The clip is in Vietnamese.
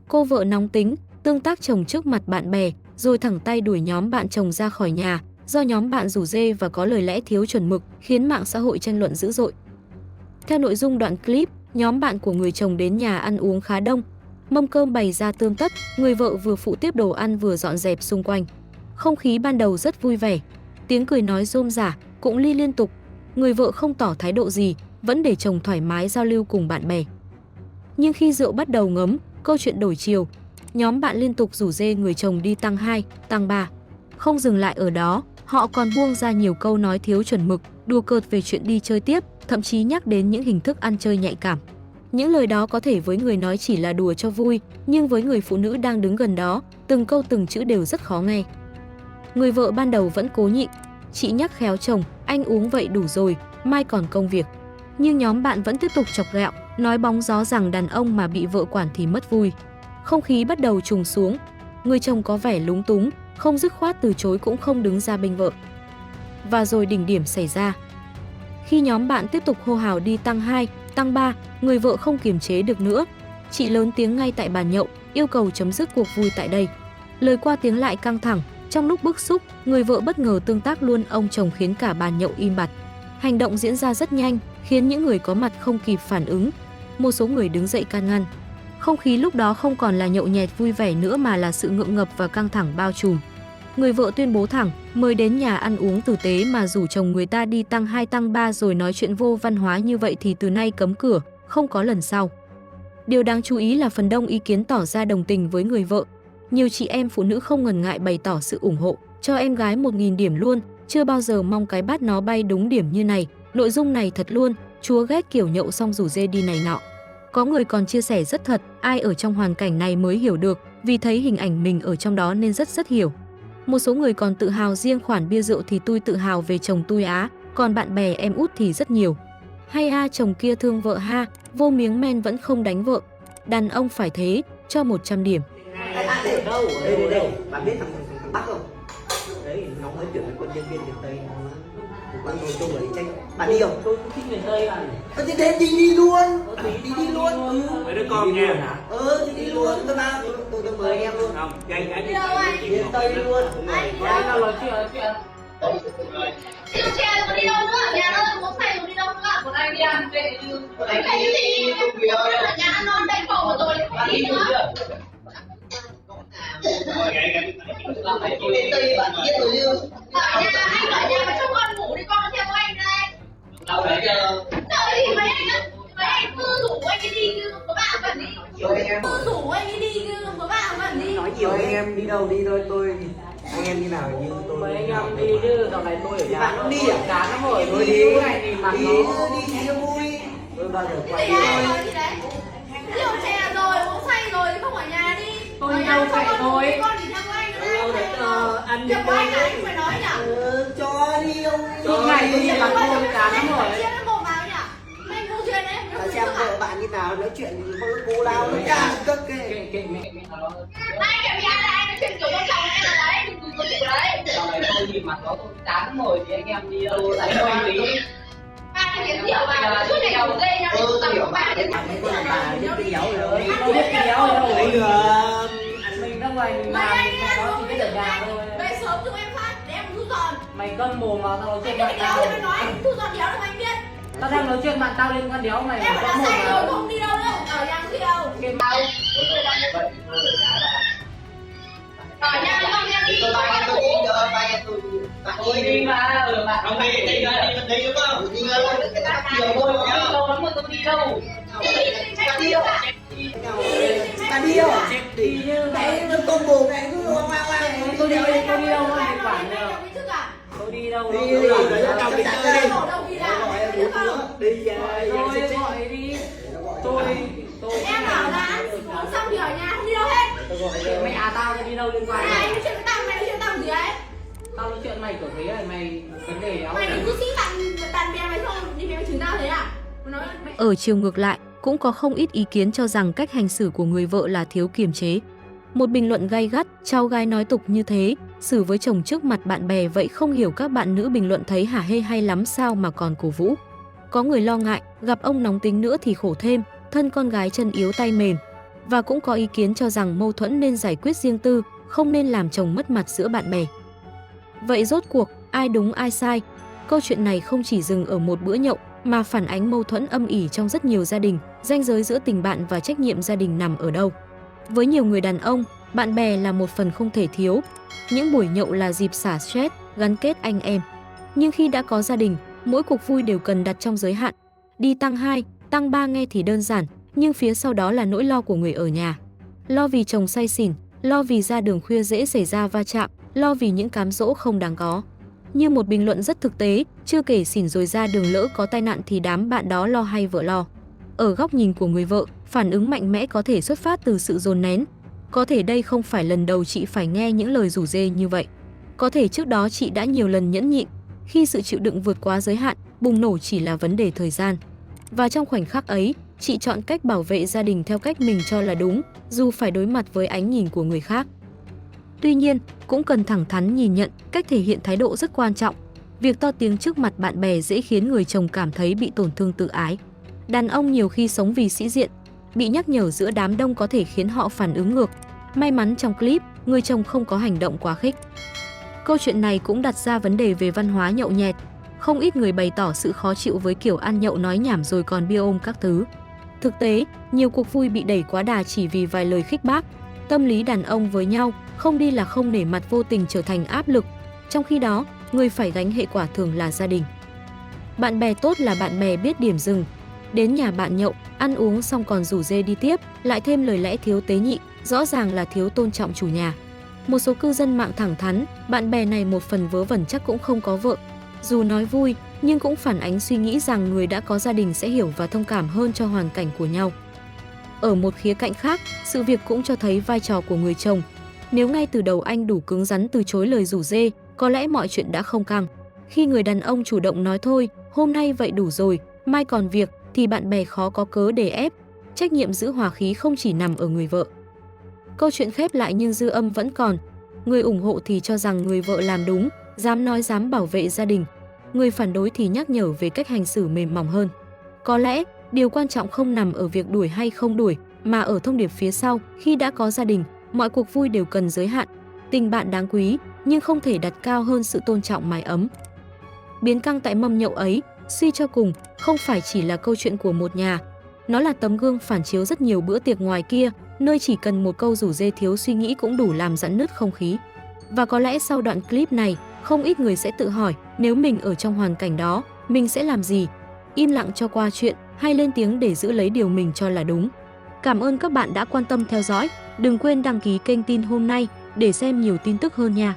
Cô vợ nóng tính, tương tác chồng trước mặt bạn bè, rồi thẳng tay đuổi nhóm bạn chồng ra khỏi nhà, do nhóm bạn rủ rê và có lời lẽ thiếu chuẩn mực, khiến mạng xã hội tranh luận dữ dội. Theo nội dung đoạn clip, nhóm bạn của người chồng đến nhà ăn uống khá đông. Mâm cơm bày ra tươm tất, người vợ vừa phụ tiếp đồ ăn vừa dọn dẹp xung quanh. Không khí ban đầu rất vui vẻ, tiếng cười nói rôm rả, cụng ly liên tục. Người vợ không tỏ thái độ gì, vẫn để chồng thoải mái giao lưu cùng bạn bè. Nhưng khi rượu bắt đầu ngấm, câu chuyện đổi chiều. Nhóm bạn liên tục rủ rê người chồng đi tăng 2, tăng 3. Không dừng lại ở đó, họ còn buông ra nhiều câu nói thiếu chuẩn mực, đùa cợt về chuyện đi chơi tiếp, thậm chí nhắc đến những hình thức ăn chơi nhạy cảm. Những lời đó có thể với người nói chỉ là đùa cho vui, nhưng với người phụ nữ đang đứng gần đó, từng câu từng chữ đều rất khó nghe. Người vợ ban đầu vẫn cố nhịn, chị nhắc khéo chồng, anh uống vậy đủ rồi, mai còn công việc. Nhưng nhóm bạn vẫn tiếp tục chọc ghẹo, nói bóng gió rằng đàn ông mà bị vợ quản thì mất vui. Không khí bắt đầu trùng xuống, người chồng có vẻ lúng túng, không dứt khoát từ chối cũng không đứng ra bênh vợ. Và rồi đỉnh điểm xảy ra. Khi nhóm bạn tiếp tục hô hào đi tăng 2, tăng 3, người vợ không kiềm chế được nữa. Chị lớn tiếng ngay tại bàn nhậu, yêu cầu chấm dứt cuộc vui tại đây. Lời qua tiếng lại căng thẳng, trong lúc bức xúc, người vợ bất ngờ tương tác luôn ông chồng khiến cả bàn nhậu im bặt. Hành động diễn ra rất nhanh, khiến những người có mặt không kịp phản ứng. Một số người đứng dậy can ngăn. Không khí lúc đó không còn là nhậu nhẹt vui vẻ nữa mà là sự ngượng ngập và căng thẳng bao trùm. Người vợ tuyên bố thẳng, mời đến nhà ăn uống tử tế mà rủ chồng người ta đi tăng 2 tăng 3 rồi nói chuyện vô văn hóa như vậy thì từ nay cấm cửa, không có lần sau. Điều đáng chú ý là phần đông ý kiến tỏ ra đồng tình với người vợ. Nhiều chị em phụ nữ không ngần ngại bày tỏ sự ủng hộ, cho em gái 1000 điểm luôn, chưa bao giờ mong cái bát nó bay đúng điểm như này, nội dung này thật luôn, chúa ghét kiểu nhậu xong rủ dê đi này nọ. Có người còn chia sẻ rất thật, ai ở trong hoàn cảnh này mới hiểu được, vì thấy hình ảnh mình ở trong đó nên rất hiểu. Một số người còn tự hào riêng khoản bia rượu thì tôi tự hào về chồng tôi á, còn bạn bè em út thì rất nhiều. Hay a chồng kia thương vợ ha, vô miếng men vẫn không đánh vợ. Đàn ông phải thế, cho 100 điểm. Ở đâu? Đây. Bạn biết thằng Bắc không? Đấy, nó mới chuyển quân nhân viên miền Tây. Bạn tôi chung ở đi tranh. Bạn đi không? Tôi cũng thích miền Tây bạn. Thì thế đi luôn. Đi luôn. Mấy đứa con nghe hả? Thì đi luôn. Tôi mời em luôn. Không, cái đi miền Tây luôn. Anh nào nói chuyện. Đi xe rồi đi đâu nữa? Nhà đâu có xe rồi đi đâu nữa? Một anh đi ăn về chứ. Anh về cái gì? Nhà ăn non đánh phở rồi đi nữa. Miền Tây bạn biết rồi chứ. Anh ở nhà mà cho con ngủ đi, con theo anh đây. Đâu đấy giờ. Đâu thì mấy anh cứ rủ anh ấy đi chứ có bạn cần đi. Rủ anh ấy đi chứ có bạn cần đi. Nói nhiều anh em đi đâu đi thôi tôi. Anh em đi nào như tôi. Mấy anh em đi chứ, dạo này tôi ở nhà. Bạn đi à? Cá nó mỏi, Tôi đi này thì mặt nó. Đi cho vui. Tôi bao giờ quay đi đấy. Rượu chè rồi, uống say rồi không ở nhà đi. Tôi đi đâu vậy thôi. Con đi theo anh Đâu đấy ăn đi chơi. Anh là anh phải nói nhỉ? Cho đi ông. Cho ngày tôi đi mặt tôi cá nó mỏi. Xem vợ bạn như nào nói chuyện với cô lao nó càng tức kệ. Kệ mẹ nó. Anh kìa bây giờ anh nói chuyện kiểu con chồng em là đấy, đừng có chuyện đấy. Dạo này tôi nhìn mặt nó tôi chán rồi thì anh em đi đâu lại quay tí. Ba cái tiếng hiểu mà, suốt ngày đầu dây nhau. Tôi hiểu bà đến mặt này con là bà biết cái giáo rồi. Tôi biết cái đéo đâu. Đấy được. Mình ra ngoài mình làm mình nó chỉ biết ở nhà thôi. Về sớm chúng em phát để em thu giòn. Mày cân mồm mà tao nói chuyện Anh bạn đéo tao. thì nói thu giòn đéo là anh biết. Tao đang nói chuyện bạn tao liên quan đéo mày. Em mà đã say rồi không đi đâu đâu, ở nhà không đi đâu. Ở nhà không em đi. Tôi đi mà bạn không đi đi đúng không? Đi luôn cái tắc chiều thôi nhá. Lâu lắm rồi tôi đi đâu. Ta đi đâu? Ta đi đâu? Đi như Cái con bồ này cứ hoang hoang. tôi đi đâu mà mày quản được. Tôi đi đâu đâu. Đi đâu đi về. Tôi gọi đi. Tôi Em bảo là uống xong thì ở nhà không đi đâu hết. mẹ tao đi đâu liên quan. Anh nói chuyện với tao, mày nói chuyện với tao gì đấy? Tao nói chuyện mày kiểu thế là mày vấn đề đéo. Mày đừng cứ xí bạn bè mày không đi về chúng tao thế à? Ở chiều ngược lại, cũng có không ít ý kiến cho rằng cách hành xử của người vợ là thiếu kiềm chế. Một bình luận gay gắt, cháu gái nói tục như thế, xử với chồng trước mặt bạn bè vậy không hiểu các bạn nữ bình luận thấy hả hê hay lắm sao mà còn cổ vũ. Có người lo ngại, gặp ông nóng tính nữa thì khổ thêm, thân con gái chân yếu tay mềm. Và cũng có ý kiến cho rằng mâu thuẫn nên giải quyết riêng tư, không nên làm chồng mất mặt giữa bạn bè. Vậy rốt cuộc, ai đúng ai sai? Câu chuyện này không chỉ dừng ở một bữa nhậu mà phản ánh mâu thuẫn âm ỉ trong rất nhiều gia đình, ranh giới giữa tình bạn và trách nhiệm gia đình nằm ở đâu. Với nhiều người đàn ông, bạn bè là một phần không thể thiếu. Những buổi nhậu là dịp xả stress, gắn kết anh em. Nhưng khi đã có gia đình, mỗi cuộc vui đều cần đặt trong giới hạn. Đi tăng 2, tăng 3 nghe thì đơn giản, nhưng phía sau đó là nỗi lo của người ở nhà. Lo vì chồng say xỉn, lo vì ra đường khuya dễ xảy ra va chạm, lo vì những cám dỗ không đáng có. Như một bình luận rất thực tế, chưa kể xỉn rồi ra đường lỡ có tai nạn thì đám bạn đó lo hay vợ lo. Ở góc nhìn của người vợ, phản ứng mạnh mẽ có thể xuất phát từ sự dồn nén. Có thể đây không phải lần đầu chị phải nghe những lời rủ rê như vậy. Có thể trước đó chị đã nhiều lần nhẫn nhịn, khi sự chịu đựng vượt quá giới hạn, bùng nổ chỉ là vấn đề thời gian. Và trong khoảnh khắc ấy, chị chọn cách bảo vệ gia đình theo cách mình cho là đúng, dù phải đối mặt với ánh nhìn của người khác. Tuy nhiên, cũng cần thẳng thắn nhìn nhận, cách thể hiện thái độ rất quan trọng. Việc to tiếng trước mặt bạn bè dễ khiến người chồng cảm thấy bị tổn thương tự ái. Đàn ông nhiều khi sống vì sĩ diện, bị nhắc nhở giữa đám đông có thể khiến họ phản ứng ngược. May mắn trong clip, người chồng không có hành động quá khích. Câu chuyện này cũng đặt ra vấn đề về văn hóa nhậu nhẹt. Không ít người bày tỏ sự khó chịu với kiểu ăn nhậu nói nhảm rồi còn bia ôm các thứ. Thực tế, nhiều cuộc vui bị đẩy quá đà chỉ vì vài lời khích bác. Tâm lý đàn ông với nhau, không đi là không nể mặt vô tình trở thành áp lực. Trong khi đó, người phải gánh hệ quả thường là gia đình. Bạn bè tốt là bạn bè biết điểm dừng. Đến nhà bạn nhậu, ăn uống xong còn rủ rê đi tiếp, lại thêm lời lẽ thiếu tế nhị, rõ ràng là thiếu tôn trọng chủ nhà. Một số cư dân mạng thẳng thắn, bạn bè này một phần vớ vẩn chắc cũng không có vợ. Dù nói vui, nhưng cũng phản ánh suy nghĩ rằng người đã có gia đình sẽ hiểu và thông cảm hơn cho hoàn cảnh của nhau. Ở một khía cạnh khác, sự việc cũng cho thấy vai trò của người chồng. Nếu ngay từ đầu anh đủ cứng rắn từ chối lời rủ rê, có lẽ mọi chuyện đã không căng. Khi người đàn ông chủ động nói thôi, hôm nay vậy đủ rồi, mai còn việc, thì bạn bè khó có cớ để ép. Trách nhiệm giữ hòa khí không chỉ nằm ở người vợ. Câu chuyện khép lại nhưng dư âm vẫn còn. Người ủng hộ thì cho rằng người vợ làm đúng, dám nói dám bảo vệ gia đình. Người phản đối thì nhắc nhở về cách hành xử mềm mỏng hơn. Có lẽ, điều quan trọng không nằm ở việc đuổi hay không đuổi, mà ở thông điệp phía sau. Khi đã có gia đình, mọi cuộc vui đều cần giới hạn. Tình bạn đáng quý, nhưng không thể đặt cao hơn sự tôn trọng mái ấm. Biến căng tại mâm nhậu ấy, suy cho cùng, không phải chỉ là câu chuyện của một nhà. Nó là tấm gương phản chiếu rất nhiều bữa tiệc ngoài kia, nơi chỉ cần một câu rủ rê thiếu suy nghĩ cũng đủ làm giãn nứt không khí. Và có lẽ sau đoạn clip này, không ít người sẽ tự hỏi, nếu mình ở trong hoàn cảnh đó, mình sẽ làm gì? Im lặng cho qua chuyện, hay lên tiếng để giữ lấy điều mình cho là đúng? Cảm ơn các bạn đã quan tâm theo dõi. Đừng quên đăng ký kênh Tin Hôm Nay để xem nhiều tin tức hơn nha.